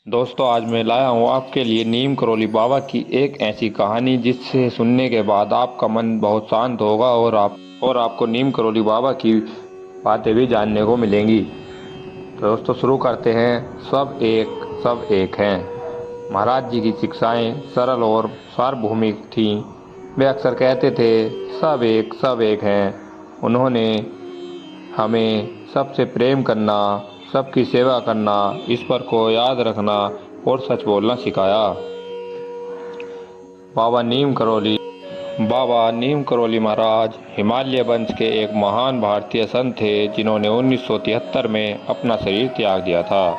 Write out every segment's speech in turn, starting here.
दोस्तों, आज मैं लाया हूँ आपके लिए नीम करोली बाबा की एक ऐसी कहानी जिससे सुनने के बाद आपका मन बहुत शांत होगा और आपको नीम करोली बाबा की बातें भी जानने को मिलेंगी। तो दोस्तों, शुरू करते हैं। सब एक हैं। महाराज जी की शिक्षाएं सरल और सार्वभौमिक थीं। वे अक्सर कहते थे, सब एक हैं। उन्होंने हमें सबसे प्रेम करना, सबकी सेवा करना, ईश्वर को याद रखना और सच बोलना सिखाया। बाबा नीम करोली बाबा नीम करोली महाराज हिमालय वंश के एक महान भारतीय संत थे, जिन्होंने 1973 में अपना शरीर त्याग दिया था।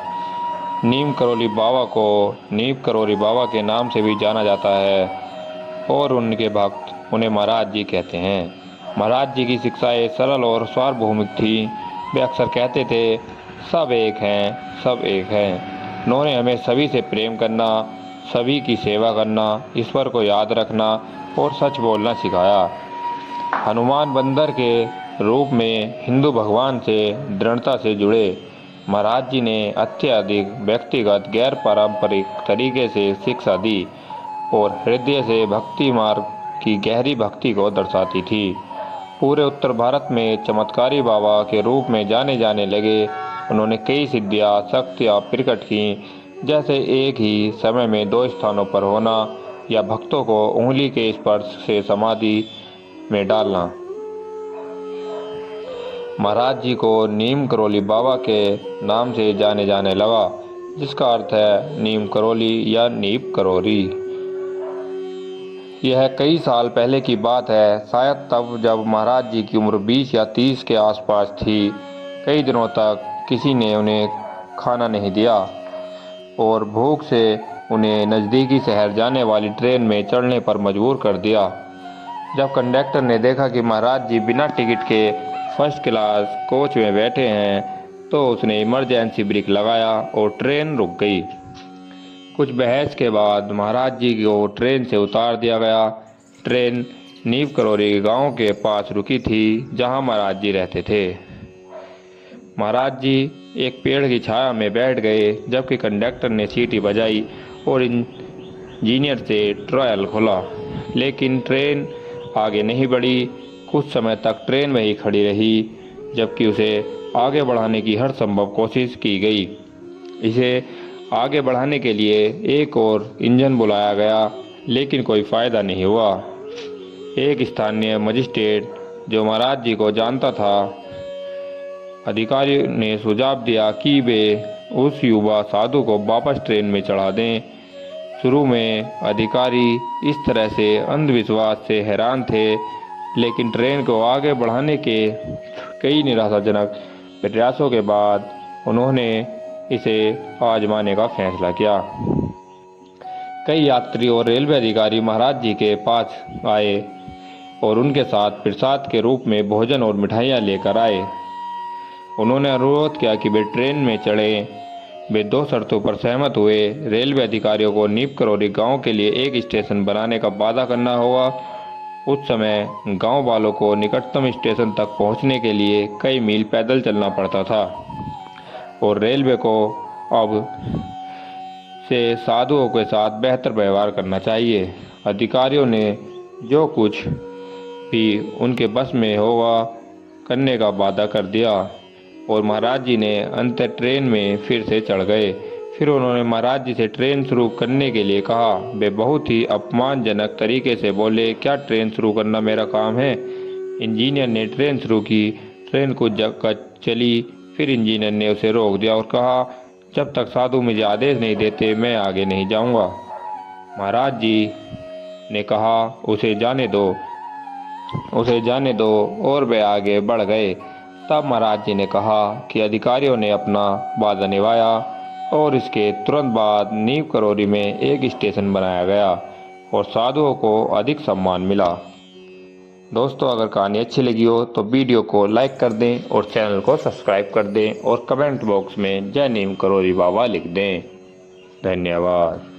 नीम करोली बाबा के नाम से भी जाना जाता है और उनके भक्त उन्हें महाराज जी कहते हैं। महाराज जी की शिक्षाएं सरल और सार्वभौमिक थी। वे अक्सर कहते थे, सब एक हैं। उन्होंने हमें सभी से प्रेम करना, सभी की सेवा करना, ईश्वर को याद रखना और सच बोलना सिखाया। हनुमान बंदर के रूप में हिंदू भगवान से दृढ़ता से जुड़े। महाराज जी ने अत्यधिक व्यक्तिगत गैर पारंपरिक तरीके से शिक्षा दी और हृदय से भक्ति मार्ग की गहरी भक्ति को दर्शाती थी। पूरे उत्तर भारत में चमत्कारी बाबा के रूप में जाने जाने लगे। उन्होंने कई सिद्धियां शक्तियां प्रकट की, जैसे एक ही समय में 2 स्थानों पर होना या भक्तों को उंगली के स्पर्श से समाधि में डालना। महाराज जी को नीम करोली बाबा के नाम से जाने जाने लगा, जिसका अर्थ है नीम करोली या नीम करोरी। यह कई साल पहले की बात है, शायद तब जब महाराज जी की उम्र 20 या 30 के आसपास थी। कई दिनों तक किसी ने उन्हें खाना नहीं दिया और भूख से उन्हें नज़दीकी शहर जाने वाली ट्रेन में चढ़ने पर मजबूर कर दिया। जब कंडक्टर ने देखा कि महाराज जी बिना टिकट के फर्स्ट क्लास कोच में बैठे हैं, तो उसने इमरजेंसी ब्रेक लगाया और ट्रेन रुक गई। कुछ बहस के बाद महाराज जी को ट्रेन से उतार दिया गया। ट्रेन नीम करोली गांव के पास रुकी थी, जहां महाराज जी रहते थे। महाराज जी एक पेड़ की छाया में बैठ गए, जबकि कंडक्टर ने सीटी बजाई और इंजीनियर से ट्रायल खोला, लेकिन ट्रेन आगे नहीं बढ़ी। कुछ समय तक ट्रेन वहीं खड़ी रही, जबकि उसे आगे बढ़ाने की हर संभव कोशिश की गई। इसे आगे बढ़ाने के लिए एक और इंजन बुलाया गया, लेकिन कोई फायदा नहीं हुआ। एक स्थानीय मजिस्ट्रेट जो महाराज जी को जानता था, अधिकारी ने सुझाव दिया कि वे उस युवा साधु को वापस ट्रेन में चढ़ा दें। शुरू में अधिकारी इस तरह से अंधविश्वास से हैरान थे, लेकिन ट्रेन को आगे बढ़ाने के कई निराशाजनक प्रयासों के बाद उन्होंने इसे आजमाने का फैसला किया। कई यात्री और रेलवे अधिकारी महाराज जी के पास आए और उनके साथ प्रसाद के रूप में भोजन और मिठाइयाँ लेकर आए। उन्होंने अनुरोध किया कि वे ट्रेन में चढ़ें। वे 2 शर्तों पर सहमत हुए। रेलवे अधिकारियों को नीम करोली गांव के लिए एक स्टेशन बनाने का वादा करना होगा। उस समय गांव वालों को निकटतम स्टेशन तक पहुंचने के लिए कई मील पैदल चलना पड़ता था और रेलवे को अब से साधुओं के साथ बेहतर व्यवहार करना चाहिए। अधिकारियों ने जो कुछ भी उनके बस में होगा करने का वादा कर दिया और महाराज जी ने अंत ट्रेन में फिर से चढ़ गए। फिर उन्होंने महाराज जी से ट्रेन शुरू करने के लिए कहा। वे बहुत ही अपमानजनक तरीके से बोले, क्या ट्रेन शुरू करना मेरा काम है? इंजीनियर ने ट्रेन शुरू की। ट्रेन कुछ जगह चली, फिर इंजीनियर ने उसे रोक दिया और कहा, जब तक साधु मुझे आदेश नहीं देते मैं आगे नहीं जाऊंगा। महाराज जी ने कहा, उसे जाने दो और वे आगे बढ़ गए। तब महाराज जी ने कहा कि अधिकारियों ने अपना वादा निभाया और इसके तुरंत बाद नीम करोली में एक स्टेशन बनाया गया और साधुओं को अधिक सम्मान मिला। दोस्तों, अगर कहानी अच्छी लगी हो तो वीडियो को लाइक कर दें और चैनल को सब्सक्राइब कर दें और कमेंट बॉक्स में जय नीम करोली बाबा लिख दें। धन्यवाद।